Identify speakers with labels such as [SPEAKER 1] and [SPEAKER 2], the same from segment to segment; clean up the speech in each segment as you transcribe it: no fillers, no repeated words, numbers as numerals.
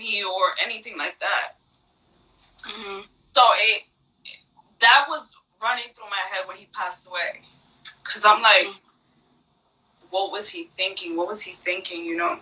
[SPEAKER 1] me or anything like that. So that was running through my head when he passed away. Because I'm like, what was he thinking? What was he thinking, you know?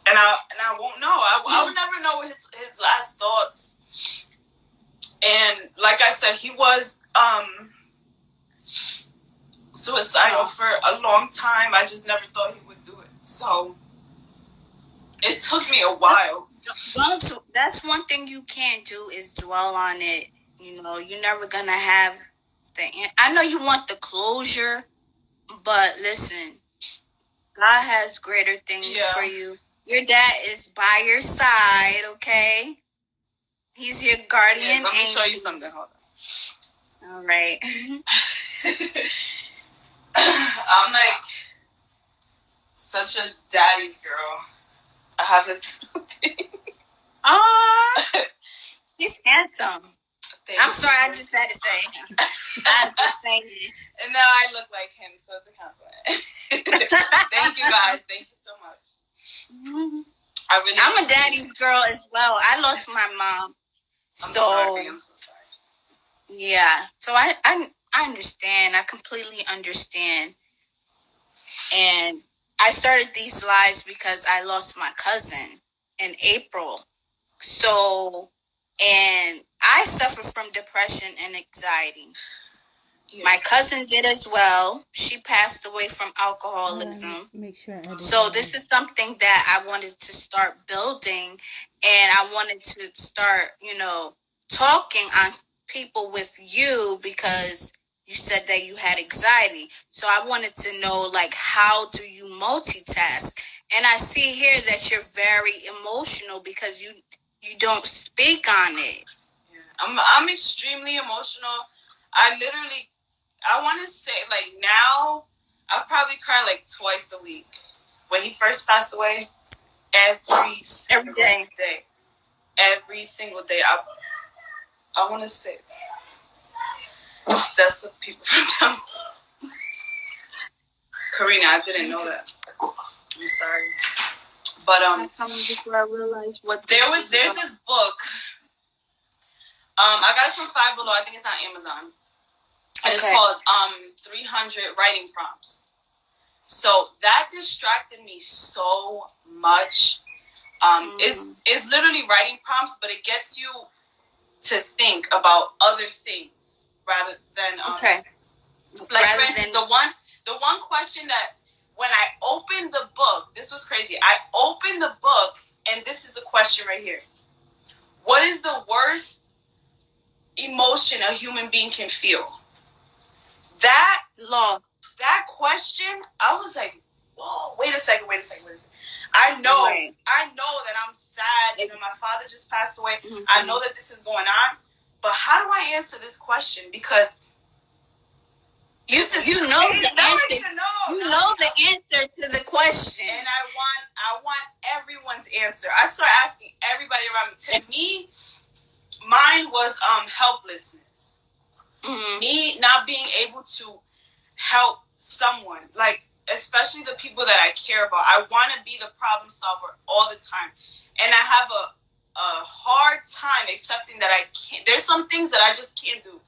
[SPEAKER 1] And I won't know. I would never know his last thoughts. And like I said, he was suicidal for a long time. I just never thought he would do it. So it took me a while.
[SPEAKER 2] That's one thing you can't do is dwell on it. You know, you're never gonna have I know you want the closure, but listen, God has greater things for you. Your dad is by your side, okay? He's your guardian angel.
[SPEAKER 1] Let me show you something. Hold
[SPEAKER 2] on. All right.
[SPEAKER 1] I'm like such a daddy's girl. I have this thing.
[SPEAKER 2] Aww. He's handsome. I'm sorry, I just had to say him. I just saying it.
[SPEAKER 1] And now I look like him, so it's a compliment. Thank you guys. Thank you so much.
[SPEAKER 2] I'm a daddy's girl as well. I lost my mom.
[SPEAKER 1] I'm so sorry.
[SPEAKER 2] Yeah. So I understand. I completely understand. And I started these lives because I lost my cousin in April. So, and I suffer from depression and anxiety. Yes. My cousin did as well. She passed away from alcoholism.
[SPEAKER 3] Make sure.
[SPEAKER 2] So this is something that I wanted to start building, and I wanted to start, you know, talking on people with you because you said that you had anxiety. So I wanted to know, like, how do you multitask? And I see here that you're very emotional because you don't speak on it.
[SPEAKER 1] Yeah. I'm extremely emotional. I want to say, like, now, I probably cry, like, twice a week. When he first passed away, every single day. Every single day. I want to say, that's the people from downstairs. Karina, I didn't know that. I'm sorry. But,
[SPEAKER 2] before I realized what
[SPEAKER 1] there's this book. I got it from Five Below. I think it's on Amazon. And it's called 300 Writing Prompts. So that distracted me so much. It's literally writing prompts, but it gets you to think about other things rather than like rather for instance, the one question that when I opened the book, this was crazy. I opened the book and this is the question right here. What is the worst emotion a human being can feel? That question, I was like, whoa, wait a second. I know that I'm sad. You know, my father just passed away. Mm-hmm. I know that this is going on. But how do I answer this question? Because
[SPEAKER 2] you know the answer. You know the answer to the question.
[SPEAKER 1] And I want everyone's answer. I started asking everybody around me. To me, mine was helplessness. Mm-hmm. Me not being able to help someone, like especially the people that I care about. I want to be the problem solver all the time, and I have a hard time accepting that I can't. There's some things that I just can't do.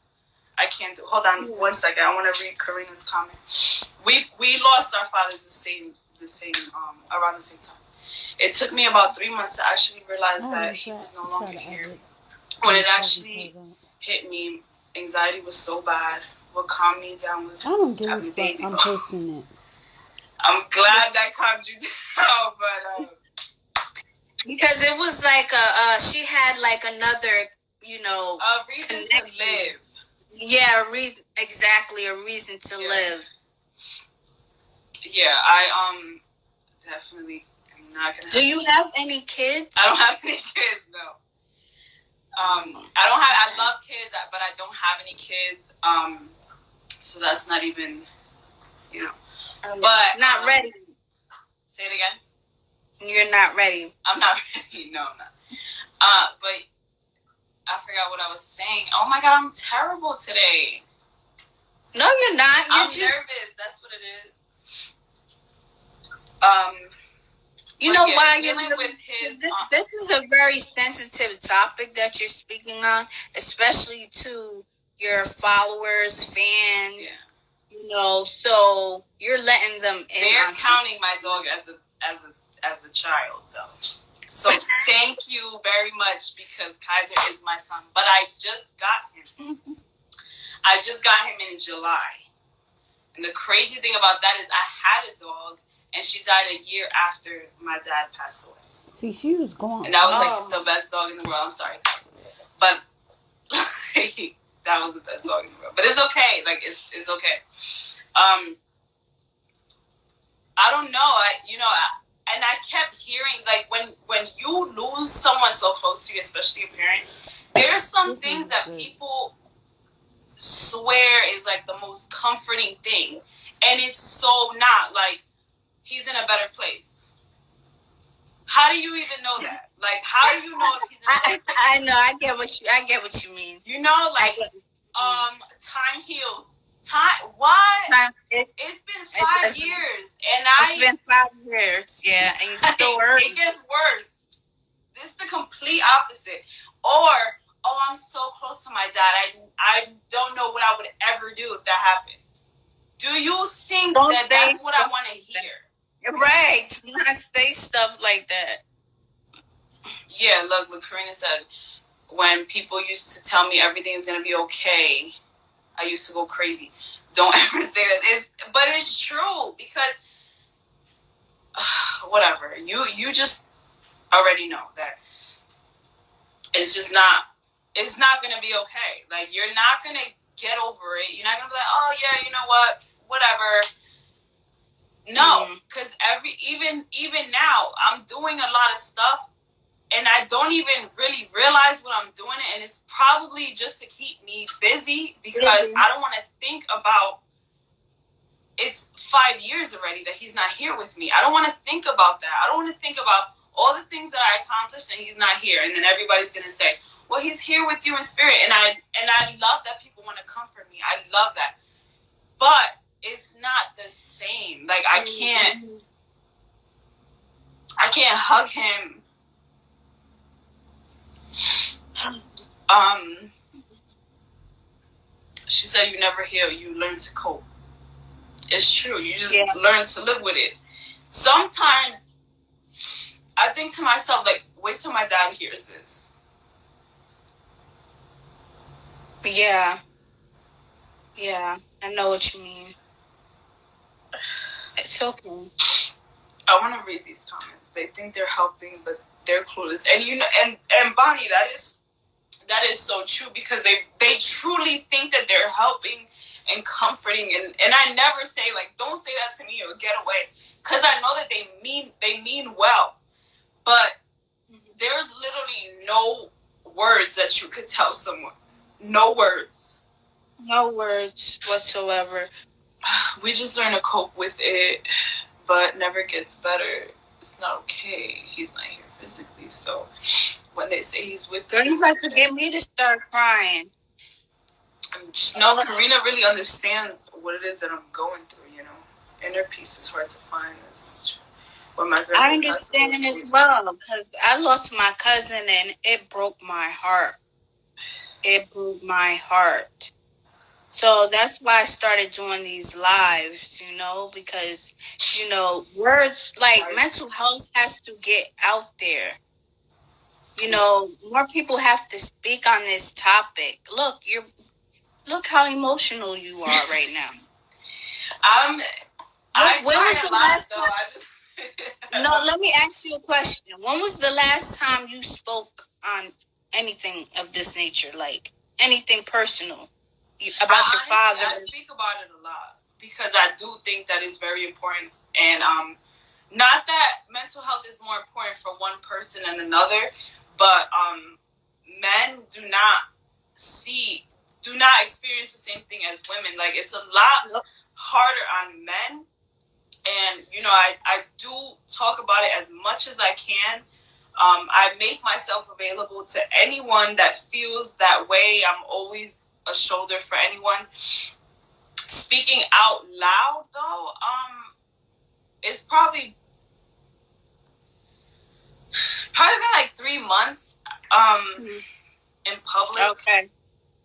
[SPEAKER 1] I can't do. Hold on 1 second. I want to read Karina's comment. We lost our fathers the same around the same time. It took me about 3 months to actually realize that he was no longer here. When it actually hit me, anxiety was so bad. What calmed me down was having baby.
[SPEAKER 3] I'm posting it.
[SPEAKER 1] I'm glad that calmed you down, but
[SPEAKER 2] because it was like she had like another, you know,
[SPEAKER 1] a reason to live.
[SPEAKER 2] Yeah, a reason to live.
[SPEAKER 1] Yeah, I definitely am not gonna.
[SPEAKER 2] Do you have any kids?
[SPEAKER 1] I don't have any kids, no. I love kids, but I don't have any kids. So that's not even, you know. But
[SPEAKER 2] not ready.
[SPEAKER 1] Say it again.
[SPEAKER 2] You're not ready.
[SPEAKER 1] I'm not ready. No, I'm not. But I forgot what I was saying. Oh my God, I'm terrible today.
[SPEAKER 2] No, you're not.
[SPEAKER 1] I'm nervous. That's what it is.
[SPEAKER 2] You know why you're with his. This is a very sensitive topic that you're speaking on, especially to your followers, fans. Yeah. You know, so you're letting them in.
[SPEAKER 1] They're counting my dog as a child, though. So thank you very much, because Kaiser is my son. But I just got him. I just got him in July. And the crazy thing about that is I had a dog, and she died a year after my dad passed away.
[SPEAKER 3] See, she was gone.
[SPEAKER 1] And that was like the best dog in the world. I'm sorry. But that was the best dog in the world. But it's okay. Like, it's okay. I don't know. And I kept hearing, like, when you lose someone so close to you, especially a parent, there's some things that people swear is like the most comforting thing, and it's so not. Like, he's in a better place. How do you even know that? Like, how do you know if he's in a better place?
[SPEAKER 2] I know. I get what you mean.
[SPEAKER 1] You know, like, time heals. Time. What? It's been 5 years, and
[SPEAKER 2] it's been 5 years. Yeah, and you still hurt.
[SPEAKER 1] It gets worse. This is the complete opposite. Or, I'm so close to my dad. I don't know what I would ever do if that happened. Do you think that's what I want to hear?
[SPEAKER 2] Right. Do not say stuff like that.
[SPEAKER 1] Yeah, look, Karina said, when people used to tell me everything is going to be okay, I used to go crazy. Don't ever say that. But it's true, because whatever. You just already know that it's just not. It's not going to be okay. Like, you're not going to get over it. You're not going to be like, oh, yeah, you know what? Whatever. No, because even now, I'm doing a lot of stuff, and I don't even really realize what I'm doing, and it's probably just to keep me busy, because I don't want to think about, it's 5 years already that he's not here with me. I don't want to think about that. I don't want to think about all the things that I accomplished and he's not here, and then everybody's going to say, well, he's here with you in spirit, and I love that people want to comfort me. I love that. But it's not the same. Like, I can't hug him. She said, you never heal, you learn to cope. It's true. You just learn to live with it. Sometimes I think to myself, like, wait till my dad hears this.
[SPEAKER 2] Yeah, I know what you mean. It's okay.
[SPEAKER 1] I want to read these comments. They think they're helping, but they're clueless. And you know, and Bonnie, that is so true, because they truly think that they're helping and comforting, and I never say, like, don't say that to me or get away, because I know that they mean well, but there's literally no words that you could tell someone. No words whatsoever. We just learn to cope with it, but never gets better. It's not okay. He's not here physically, so when they say he's with
[SPEAKER 2] you, you have to get me to start crying.
[SPEAKER 1] No, Karina really understands what it is that I'm going through, you know. Inner peace is hard to find.
[SPEAKER 2] I understand as well, because I lost my cousin and it broke my heart. It broke my heart. So that's why I started doing these lives, you know, because, you know, words like mental health has to get out there. You know, more people have to speak on this topic. Look how emotional you are right now. When was the last time? No, let me ask you a question. When was the last time you spoke on anything of this nature, like anything personal about your father?
[SPEAKER 1] I speak about it a lot, because I do think that it's very important, and not that mental health is more important for one person than another, but men do not experience the same thing as women. Like, it's a lot harder on men. And, you know, I do talk about it as much as I can. I make myself available to anyone that feels that way. I'm always a shoulder for anyone. Speaking out loud, though, it's probably Probably been like 3 months in public.
[SPEAKER 2] Okay.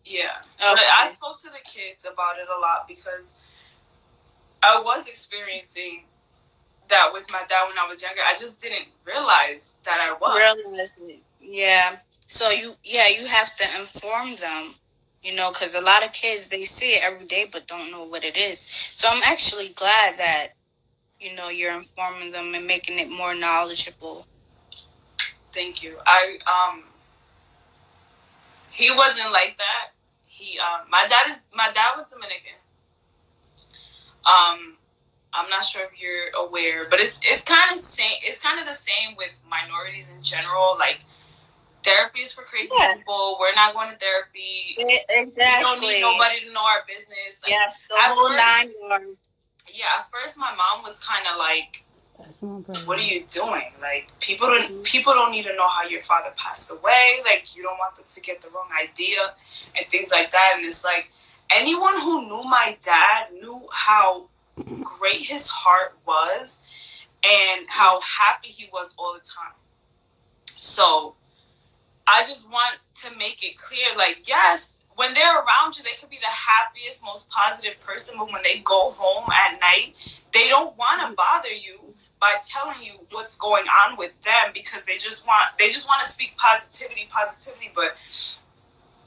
[SPEAKER 1] Yeah.
[SPEAKER 2] Okay.
[SPEAKER 1] But I spoke to the kids about it a lot because I was experiencing that with my dad when I was younger. I just didn't realize that I was.
[SPEAKER 2] Yeah. So you have to inform them, because a lot of kids, they see it every day but don't know what it is. So I'm actually glad that, you're informing them and making it more knowledgeable.
[SPEAKER 1] Thank you. He wasn't like that. My dad was Dominican. I'm not sure if you're aware, but it's kind of same. It's kind of the same with minorities in general. Like, therapy is for crazy people. We're not going to therapy.
[SPEAKER 2] Exactly.
[SPEAKER 1] We don't need nobody to know our business. Like,
[SPEAKER 2] yes, the whole 9 yards.
[SPEAKER 1] Yeah, at first my mom was kind of like, "What are you doing? Like, people don't need to know how your father passed away. Like, you don't want them to get the wrong idea and things like that." And it's like, anyone who knew my dad knew how great his heart was and how happy he was all the time. So I just want to make it clear, like, yes, when they're around you, they could be the happiest, most positive person, but when they go home at night, they don't want to bother you by telling you what's going on with them, because they just want to speak positivity, but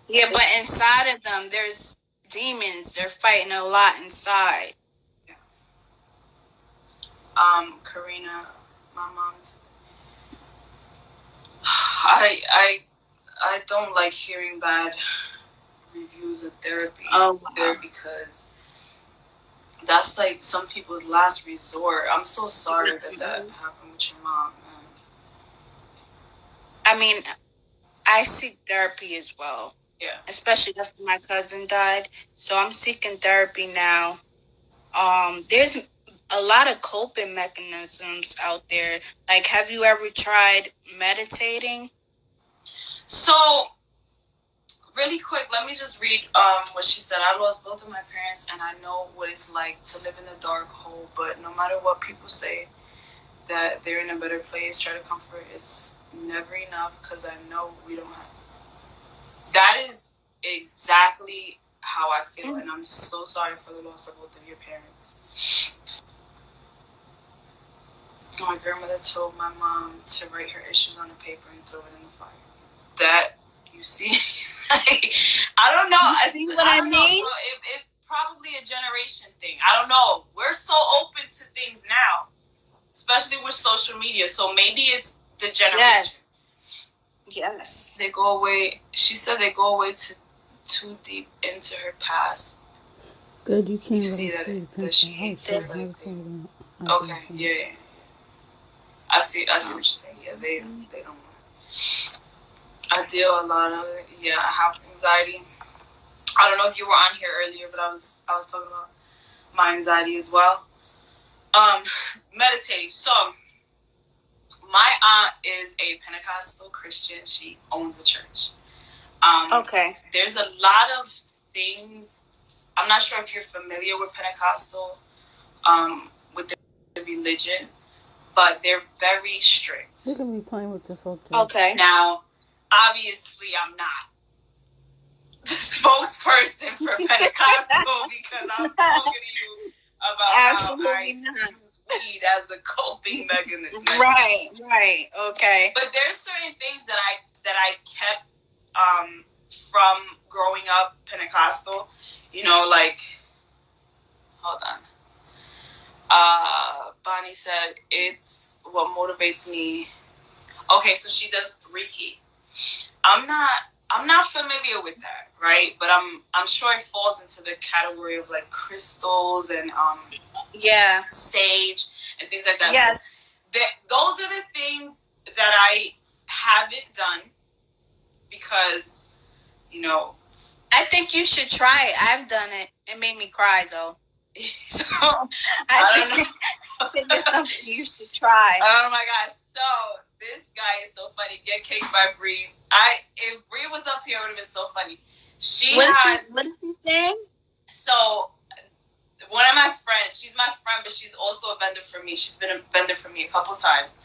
[SPEAKER 2] but inside of them, there's demons. They're fighting a lot inside.
[SPEAKER 1] Yeah. Karina, my mom's. I don't like hearing bad reviews of therapy.
[SPEAKER 2] Oh, wow.
[SPEAKER 1] Because that's like some people's last resort. I'm so sorry that happened with your mom, man.
[SPEAKER 2] I mean, I seek therapy as well.
[SPEAKER 1] Yeah.
[SPEAKER 2] Especially after my cousin died. So I'm seeking therapy now. There's a lot of coping mechanisms out there. Like, have you ever tried meditating?
[SPEAKER 1] So, really quick, let me just read what she said. I lost both of my parents, and I know what it's like to live in the dark hole. But no matter what people say, that they're in a better place, try to comfort, it's never enough, because I know we don't have. That is exactly how I feel, and I'm so sorry for the loss of both of your parents. My grandmother told my mom to write her issues on a paper and throw it in the fire. That, you see, I don't know.
[SPEAKER 2] You see what I mean?
[SPEAKER 1] It's probably a generation thing. I don't know. We're so open to things now, especially with social media. So maybe it's the generation.
[SPEAKER 2] Yes.
[SPEAKER 1] They go away. She said they go away too deep into her past.
[SPEAKER 3] Good, you can't
[SPEAKER 1] see that she hates it. Like okay, yeah. I see what you're saying. Yeah, they don't. I deal a lot of it. Yeah, I have anxiety. I don't know if you were on here earlier, but I was talking about my anxiety as well. Meditating. So, my aunt is a Pentecostal Christian. She owns a church.
[SPEAKER 2] Okay.
[SPEAKER 1] There's a lot of things. I'm not sure if you're familiar with Pentecostal, with the religion, but they're very strict.
[SPEAKER 3] You can be playing with the folks.
[SPEAKER 2] Okay.
[SPEAKER 1] Now, obviously, I'm not the spokesperson for Pentecostal because I'm talking to you about
[SPEAKER 2] Absolutely
[SPEAKER 1] how I use weed as a coping mechanism.
[SPEAKER 2] Right. Okay.
[SPEAKER 1] But there's certain things that I kept from growing up Pentecostal. You know, like, hold on. Bonnie said it's what motivates me. Okay, so she does Reiki. I'm not familiar with that, right? But I'm sure it falls into the category of like crystals and sage and things like that.
[SPEAKER 2] Yes.
[SPEAKER 1] So those are the things that I haven't done because,
[SPEAKER 2] I think you should try it. I've done it. It made me cry though. So I think it's something you should try.
[SPEAKER 1] Oh my God. So this guy is so funny. Get cake by Bree. If Bree was up here, it would have been so funny. What is he saying? So one of my friends, she's my friend, but she's also a vendor for me. She's been a vendor for me a couple times.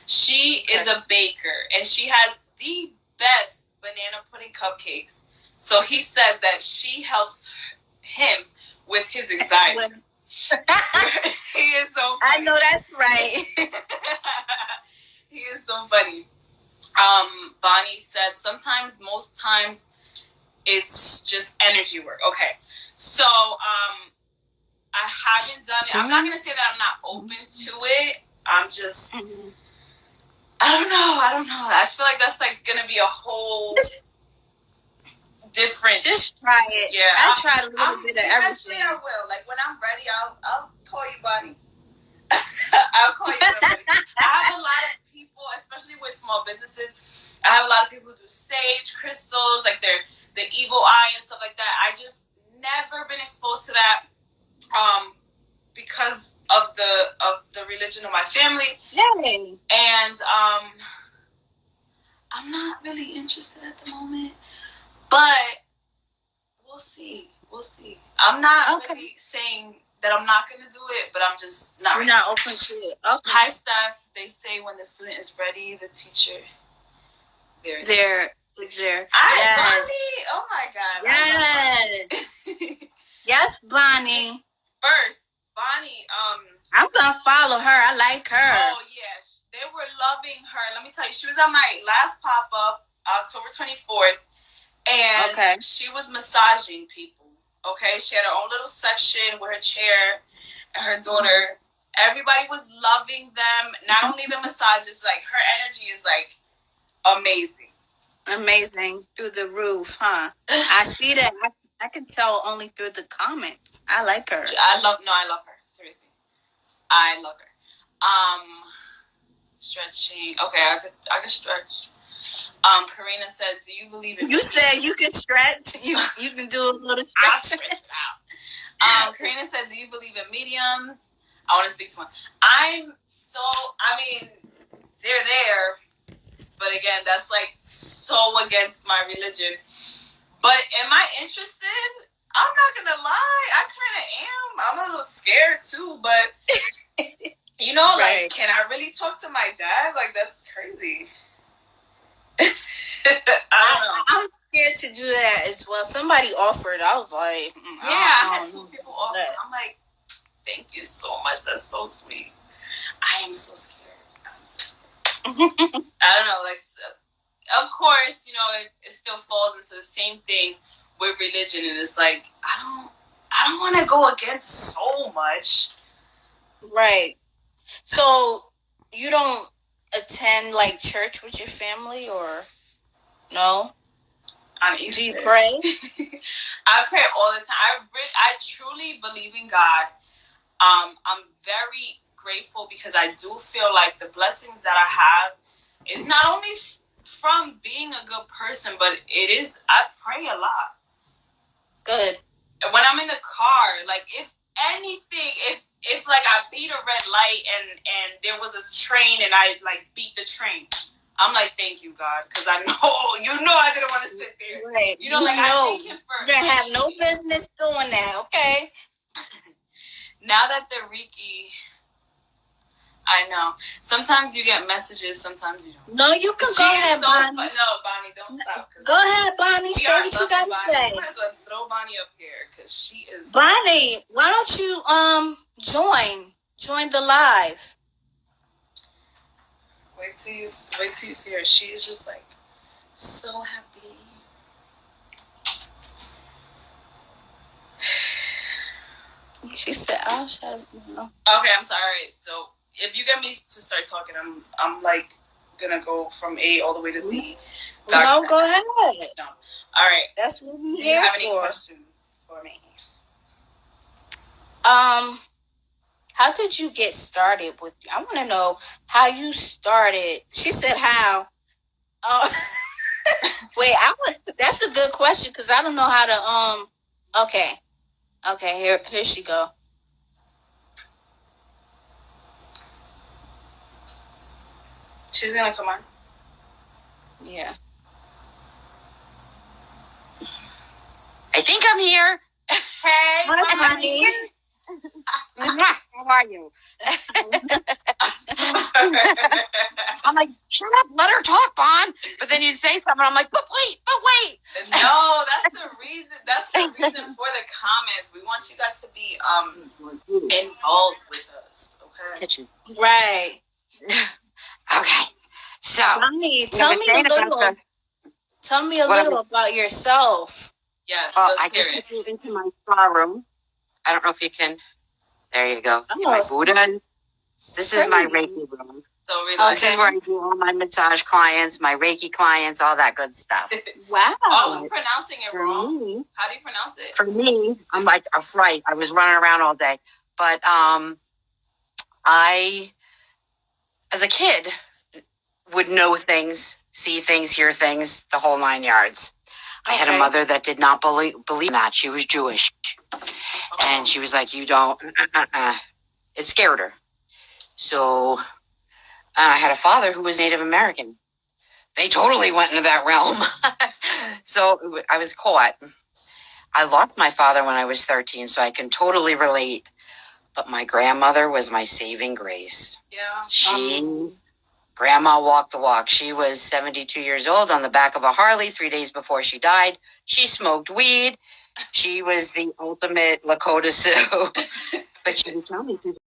[SPEAKER 1] She is a baker, and she has the best banana pudding cupcakes. So he said that she helps him with his anxiety. He is so funny.
[SPEAKER 2] I know that's right.
[SPEAKER 1] He is so funny. Bonnie said, sometimes, most times, it's just energy work. Okay. So, I haven't done it. I'm not going to say that I'm not open to it. I'm just, I don't know. I feel like that's like going to be a whole different.
[SPEAKER 2] Just try it.
[SPEAKER 1] Yeah.
[SPEAKER 2] I tried a little bit of everything.
[SPEAKER 1] I will. Like when I'm ready, I'll call you, Bonnie. I'll call you when I'm ready. I have a lot of people, especially with small businesses, I have a lot of people who do sage crystals, like the evil eye and stuff like that. I just never been exposed to that. Because of the religion of my family.
[SPEAKER 2] Yay.
[SPEAKER 1] And I'm not really interested at the moment. But we'll see. I'm not really saying that I'm not gonna do it, but I'm just not
[SPEAKER 2] You're not open to it. Okay.
[SPEAKER 1] Hi Steph, they say when the student is ready, the teacher is there.
[SPEAKER 2] Yes.
[SPEAKER 1] Bonnie! Oh my god.
[SPEAKER 2] Yes. Yes, Bonnie.
[SPEAKER 1] First, Bonnie,
[SPEAKER 2] I'm gonna follow her. I like her.
[SPEAKER 1] Oh yes, they were loving her. Let me tell you, she was at my last pop up, October 24th, and she was massaging people. Okay, she had her own little section with her chair and her daughter. Everybody was loving them. Not only the massages, like her energy is like amazing.
[SPEAKER 2] Amazing through the roof, huh? I see that. I can tell only through the comments. I like her.
[SPEAKER 1] I love her. Seriously. I love her. Stretching. Okay, I could stretch. Karina said, do you believe in mediums?
[SPEAKER 2] said you can stretch. You can do a little stretch.
[SPEAKER 1] I'll stretch it out. Karina said, do you believe in mediums? I want to speak to one. They're there. But again, that's like so against my religion. But am I interested? I'm not going to lie. I kind of am. I'm a little scared too. But, you know, like, can I really talk to my dad? Like, that's crazy.
[SPEAKER 2] I'm scared to do that as well. Somebody offered. I was like,
[SPEAKER 1] I had 2 people offer. I'm like, thank you so much. That's so sweet. I am so scared. I don't know. Like, of course, you know, it still falls into the same thing with religion, and it's like I don't want to go against so much.
[SPEAKER 2] Right. So you don't attend like church with your family, or no?
[SPEAKER 1] On Easter.
[SPEAKER 2] Do you pray?
[SPEAKER 1] I pray all the time. I truly believe in God. I'm very grateful because I do feel like the blessings that I have is not only from being a good person, but I pray a lot.
[SPEAKER 2] Good.
[SPEAKER 1] And when I'm in the car, like if anything, if like I beat a red light and there was a train and I like beat the train, I'm like, thank you, God, because I know I didn't want to sit there.
[SPEAKER 2] Right.
[SPEAKER 1] I thank Him for.
[SPEAKER 2] You don't have no business doing that, okay?
[SPEAKER 1] Now that they're Reiki, I know. Sometimes you get messages, sometimes you don't.
[SPEAKER 2] No, you can go ahead, Bonnie.
[SPEAKER 1] No, Bonnie, don't stop.
[SPEAKER 2] Go ahead, Bonnie. Say what you got to say.
[SPEAKER 1] I'm going to throw Bonnie up here because she is.
[SPEAKER 2] Bonnie, why don't you join the live?
[SPEAKER 1] Wait till you see her. She is just like so happy.
[SPEAKER 2] She said, "I'll shut up."
[SPEAKER 1] Okay, I'm sorry. So if you get me to start talking, I'm like gonna go from A all the way to Z.
[SPEAKER 2] No, go ahead.
[SPEAKER 1] No. All right.
[SPEAKER 2] That's what we here for.
[SPEAKER 1] Do you have any questions for me?
[SPEAKER 2] How did you get started with? I want to know how you started. She said how. Wait, that's a good question because I don't know how to. Okay. Here she go.
[SPEAKER 1] She's gonna come on.
[SPEAKER 2] Yeah.
[SPEAKER 4] I think I'm here.
[SPEAKER 1] Hey,
[SPEAKER 2] hi, honey.
[SPEAKER 4] How are you? I'm like, shut up, let her talk, Bon. But then you'd say something, I'm like, but wait.
[SPEAKER 1] No, that's the reason. That's the reason for the comments. We want you guys to be involved with us. Okay.
[SPEAKER 2] Right.
[SPEAKER 4] Okay. So,
[SPEAKER 2] Mommy, tell me a little about yourself.
[SPEAKER 1] Yes.
[SPEAKER 4] I just took you into my spa room. I don't know if you can. There you go. My Buddha. This is my Reiki room.
[SPEAKER 1] So relax.
[SPEAKER 4] This is where I do all my massage clients, my Reiki clients, all that good stuff.
[SPEAKER 2] Wow.
[SPEAKER 1] I was pronouncing it wrong. How do you pronounce it?
[SPEAKER 4] For me, I'm like a fright. I was running around all day. But I, as a kid, would know things, see things, hear things, the whole 9 yards. I had a mother that did not believe that. She was Jewish. And she was like, you don't, It scared her. So I had a father who was Native American. They totally went into that realm. So I was caught. I lost my father when I was 13, so I can totally relate. But my grandmother was my saving grace.
[SPEAKER 1] Yeah.
[SPEAKER 4] Grandma walked the walk. She was 72 years old on the back of a Harley 3 days before she died. She smoked weed. She was the ultimate Lakota Sioux. But she would tell me